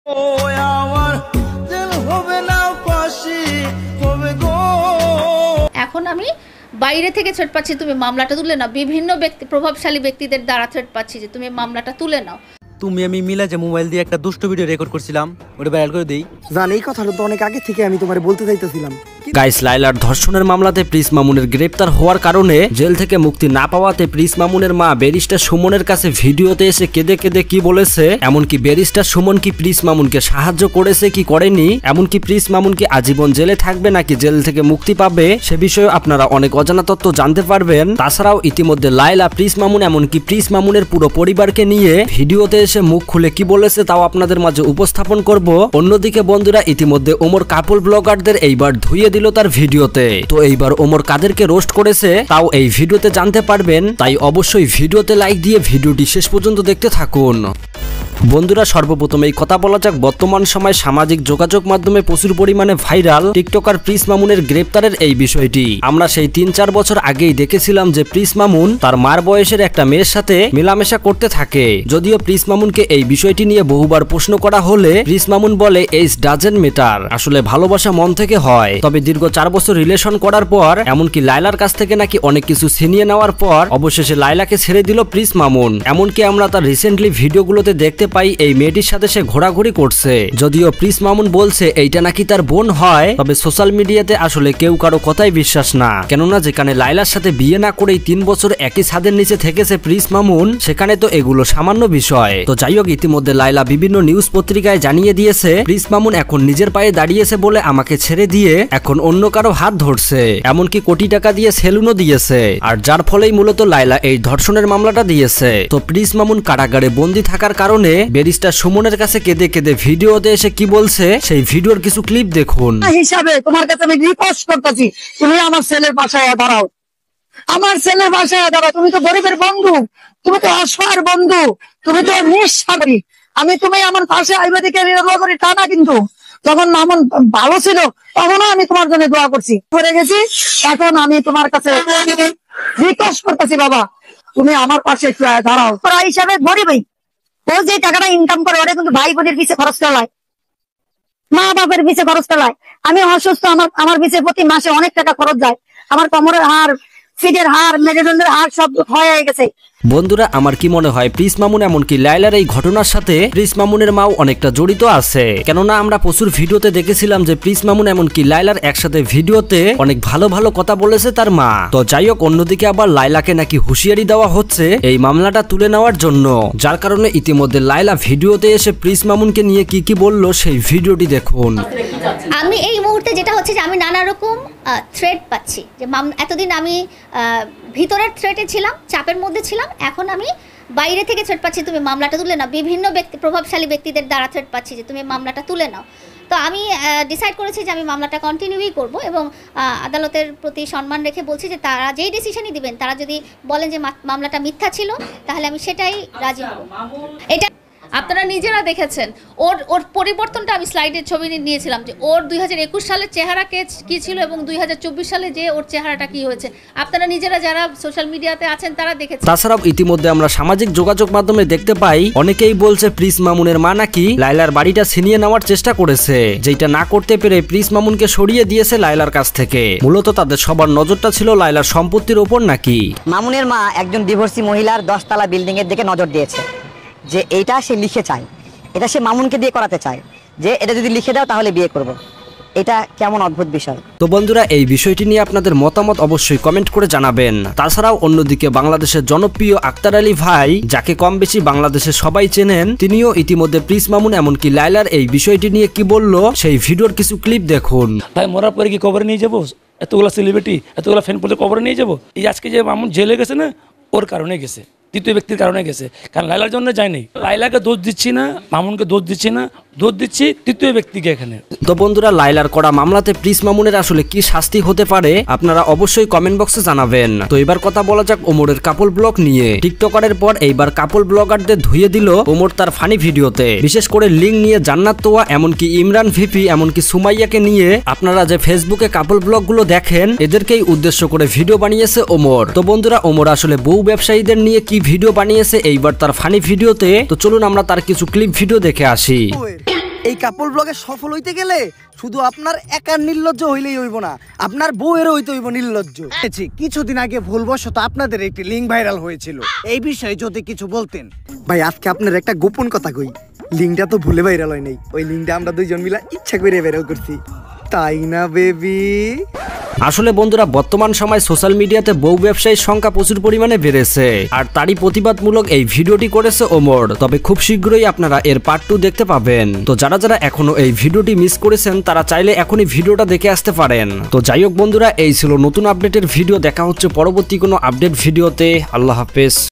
এখন আমি বাইরে থেকে থ্রেট পাচ্ছি তুমি মামলাটা তুলে নাও, বিভিন্ন ব্যক্তি প্রভাবশালী ব্যক্তিদের দ্বারা থ্রেট পাচ্ছি যে তুমি মামলাটা তুলে নাও। তুমি আমি মিলা যে মোবাইল দিয়ে একটা দুষ্ট ভিডিও রেকর্ড করছিলাম, ওটা ভাইরাল করে দেই। জান এই কথাটা তো অনেক আগে থেকে আমি তোমারে বলতে চাইতেছিলাম। গাইস, লাইলার ধর্ষণের মামলাতে প্রিন্স মামুনের গ্রেপ্তার হওয়ার কারণে জেল থেকে মুক্তি না পাওয়াতে প্রিন্স মামুনের মা ব্যারিস্টার সুমনের কাছে ভিডিওতে এসে কেঁদে কেঁদে কি বলেছে, এমনকি ব্যারিস্টার সুমন কি প্রিন্স মামুনকে সাহায্য করেছে কি করেনি, এমনকি প্রিন্স মামুন কি আজীবন জেলে থাকবে নাকি জেল থেকে মুক্তি পাবে, সে বিষয়ে আপনারা অনেক অজানা তথ্য জানতে পারবেন। তাছাড়াও ইতিমধ্যে লাইলা প্রিন্স মামুন এমনকি প্রিন্স মামুনের পুরো পরিবারকে নিয়ে ভিডিওতে এসে মুখ খুলে কি বলেছে তাও আপনাদের মাঝে উপস্থাপন করব। অন্যদিকে বন্ধুরা, ইতিমধ্যে ওমর কাপল ব্লগারদের এইবার ধুইয়ে দিল তার ভিডিওতে। তো এইবার ওমর কাদেরকে রোস্ট করেছে তাও এই ভিডিওতে জানতে পারবেন, তাই অবশ্যই ভিডিওতে লাইক দিয়ে ভিডিওটি শেষ পর্যন্ত দেখতে থাকুন। বন্ধুরা, সর্বপ্রথম এই কথা বলা যাক বর্তমান সময় সামাজিক যোগাযোগ মাধ্যমে প্রচুর পরিমাণে ভাইরাল টিকটকার প্রিন্স মামুনের গ্রেপ্তারের এই বিষয়টি। আমরা সেই 3-4 বছর আগেই দেখেছিলাম যে প্রিন্স মামুন তার মার বয়সের একটা মেয়ের সাথে মেলামেশা করতে থাকে। যদিও প্রিন্স মামুনকে এই বিষয়টি নিয়ে বহুবার প্রশ্ন করা হলে প্রিন্স মামুন বলে এজ ডাজেন্ট ম্যাটার, আসলে ভালোবাসা মন থেকে হয়। তবে দীর্ঘ 4 বছর রিলেশন করার পর এমনকি লাইলার কাছ থেকে নাকি অনেক কিছু ছিনিয়ে নেওয়ার পর অবশেষে লাইলাকে ছেড়ে দিল প্রিন্স মামুন। এমনকি আমরা তার রিসেন্টলি ভিডিওগুলোতে দেখতে পাই এই মেয়েটির সাথে সে ঘোরাঘুরি করছে। যদিও প্রিন্স মামুন বলছে এইটা নাকি তার বোন হয়, তবে সোশ্যাল মিডিয়াতে আসলে কেউ কারো কথাই বিশ্বাস না। কেননা যেখানে লাইলার সাথে বিয়ে না করেই 3 বছর একই ছাদের নিচে থেকেছে প্রিন্স মামুন, সেখানে তো এগুলো সামান্য বিষয়। তো যাই হোক, ইতিমধ্যে লাইলা বিভিন্ন নিউজ পত্রিকায় জানিয়ে দিয়েছে প্রিন্স মামুন এখন নিজের পায়ে দাঁড়িয়েছে বলে আমাকে ছেড়ে দিয়ে এখন অন্য কারো হাত ধরছে, এমনকি কোটি টাকা দিয়ে সেলুনও দিয়েছে। আর যার ফলেই মূলত লাইলা এই ধর্ষণের মামলাটা দিয়েছে। তো প্রিন্স মামুন কারাগারে বন্দী থাকার কারণে ব্যারিস্টার সুমনের কাছে কেঁদে কেঁদে ভিডিওতে এসে কি বলছে সেই ভিডিওর কিছু ক্লিপ দেখুন। হিসাবে তোমার কাছে আমি রিকোয়েস্ট করতেছি, তুমি আমার ছেলের বাসায় দাঁড়াও, আমার ছেলের বাসায় দাঁড়াও। তুমি তো গরিবের বন্ধু, তুমি তো অসহায়ের বন্ধু, তুমি তো নিঃস্বার্থী। তুমি আমার পাশে আইবা থেকে করি তা না, কিন্তু যখন মামুন ভালো ছিল তখনও আমি তোমার জন্য দোয়া করছি, করে গেছি। এখন আমি তোমার কাছে রিকোয়েস্ট করতেছি, বাবা তুমি আমার পাশে একটু দাঁড়াও। তোরা হিসাবে গরিবই, ও যে টাকাটা ইনকাম করে ওরা কিন্তু ভাই বোনের পিছিয়ে খরচ চালায়, মা বাপের পিছিয়ে খরচ চালায়। আমি অসুস্থ, আমার পিছিয়ে প্রতি মাসে অনেক টাকা খরচ যায়। আমার কোমরের হাড়, ফিটের হাড়, মেরুদণ্ডের হাড় সব ক্ষয় হয়ে গেছে। বন্ধুরা, আমার কি মনে হয় প্রিন্স মামুন এমনকি লাইলার এই ঘটনার সাথে প্রিন্স মামুনের মাও অনেকটা জড়িত আছে। কেননা আমরা প্রচুর ভিডিওতে দেখেছিলাম যে প্রিন্স মামুন এমনকি লাইলার একসাথে ভিডিওতে অনেক ভালো ভালো কথা বলেছে তার মা। তো যাই হোক, অন্যদিকে আবার লাইলাকে নাকি হুঁশিয়ারি দেওয়া হচ্ছে এই মামলাটা তুলে নেওয়ার জন্য, যার কারণে ইতিমধ্যে লাইলা ভিডিওতে এসে প্রিন্স মামুনকে নিয়ে কি কি বলল সেই ভিডিওটি দেখুন। আমি এই মুহূর্তে যেটা হচ্ছে যে আমি নানা রকম থ্রেট পাচ্ছি, যে এতদিন আমি ভিতরের থ্রেটে ছিলাম, চাপের মধ্যে ছিলাম, এখন আমি বাইরে থেকে থ্রেট পাচ্ছি তুমি মামলাটা তুলে নাও, বিভিন্ন প্রভাবশালী ব্যক্তিদের দ্বারা থ্রেট পাচ্ছি যে তুমি মামলাটা তুলে নাও। তো আমি ডিসাইড করেছি যে আমি মামলাটা কন্টিনিউই করব এবং আদালতের প্রতি সম্মান রেখে বলছি যে তারা যেই ডিসিশনই দিবেন, তারা যদি বলেন যে মামলাটা মিথ্যা ছিল তাহলে আমি সেটাই রাজি হব। এটা আপনারা নিজেরা দেখেছেন, ওর পরিবর্তনটা আমি স্লাইডের ছবি নিয়েছিলাম যে ওর 2021 সালের চেহারা কি ছিল এবং 2024 সালে যে ওর চেহারাটা কি হয়েছে, আপনারা নিজেরা যারা সোশ্যাল মিডিয়াতে আছেন তারা দেখেছেন। তাছাড়াও ইতিমধ্যে আমরা সামাজিক যোগাযোগ মাধ্যমে দেখতে পাই অনেকেই বলছে প্রিন্স মামুনের মা নাকি লাইলার বাড়িটা ছিনিয়ে নেওয়ার চেষ্টা করেছে, যেটা না করতে পেরে প্রিন্স মামুনকে সরিয়ে দিয়েছে লাইলার কাছ থেকে। মূলত তাদের সবার নজরটা ছিল লাইলার সম্পত্তির ওপর নাকি। মামুনের মা একজন ডিভোর্সি মহিলার 10 তলা বিল্ডিং এর দিকে নজর দিয়েছে যে এইটা সে লিখে চায়, এটা সে মামুনকে দিয়ে করাতে চায় যে এটা যদি লিখে দাও তাহলে বিয়ে করব। এটা কেমন অদ্ভুত বিষয়। তো বন্ধুরা, এই বিষয়টি নিয়ে আপনাদের মতামত অবশ্যই কমেন্ট করে জানাবেন। তাছাড়াও অন্যদিকে বাংলাদেশের জনপ্রিয় আক্তার আলী ভাই, যাকে কম বেশি বাংলাদেশে সবাই চেনেন, তিনিও ইতিমধ্যে প্রিন্স মামুন এমনকি লাইলার এই বিষয়টি নিয়ে কি বলল সেই ভিডিওর কিছু ক্লিপ দেখুন। ভাই মরার পরে কি কবরে নিয়ে যাবো? এতগুলো সেলিব্রিটি, এতগুলো ফ্যান পড়লে কবরে নিয়ে যাবো? এই আজকে যে মামুন জেলে গেছে না, ওর কারণে গেছে, তৃতীয় ব্যক্তির কারণে গেছে, কারণ লাইলার জন্য যায়নি। লাইলাকে দোষ দিচ্ছি না, মামুনকে দোষ দিচ্ছি না, দোষ দিচ্ছি তৃতীয় ব্যক্তিকে এখানে। তো বন্ধুরা, লাইলার করা মামলাতে প্রিন্স মামুনের আসলে কি শাস্তি হতে পারে আপনারা অবশ্যই কমেন্ট বক্সে জানাবেন। তো এবার কথা বলা যাক ওমরের কাপল ব্লগ নিয়ে। টিকটকারের পর এইবার কাপল ব্লগারদের ধুয়ে দিল ওমর তার ফানি ভিডিওতে, বিশেষ করে লিঙ্ক নিয়ে জান্নাত তোয়া, এমনকি ইমরান ভিপি, এমনকি সুমাইয়াকে নিয়ে। আপনারা যে ফেসবুকে কাপল ব্লগ গুলো দেখেন, এদেরকেই উদ্দেশ্য করে ভিডিও বানিয়েছে ওমর। তো বন্ধুরা, ওমর আসলে বউ ব্যবসায়ীদের নিয়ে কি ভিডিও বানিয়েছে এইবার তার ফানি ভিডিওতে, তো চলুন আমরা তার কিছু ক্লিপ ভিডিও দেখে আসি। এই কাপল ব্লগে সফল হইতে গেলে শুধু আপনার একার নির্লজ্জ হইলেই হইব না, আপনার বউয়েরও হইতে হইব নির্লজ্জ। কিছুদিন আগে ভুলবশত আপনাদের একটি লিঙ্ক ভাইরাল হয়েছিল, এই বিষয়ে যদি কিছু বলতেন। ভাই আজকে আপনার একটা গোপন কথা কই, লিঙ্কটা তো ভুলে ভাইরাল হয় নাই, ওই লিঙ্কটা আমরা দুইজন মিলা ইচ্ছা করে ভাইরাল করছি, তাই না বেবি? আসলে বন্ধুরা বর্তমান সময় সোশ্যাল মিডিয়াতে বউ ব্যবসায়ীর সংখ্যা প্রচুর পরিমাণে বেড়েছে, আর তারই প্রতিবাদমূলক এই ভিডিওটি করেছে ওমর। তবে খুব শীঘ্রই আপনারা এর পার্ট 2 দেখতে পাবেন। তো যারা যারা এখনো এই ভিডিওটি মিস করেছেন তারা চাইলে এখনই ভিডিওটা দেখে আসতে পারেন। তো যাই হোক বন্ধুরা, এই ছিল নতুন আপডেটের ভিডিও। দেখা হচ্ছে পরবর্তী কোনো আপডেট ভিডিওতে। আল্লাহ হাফেজ।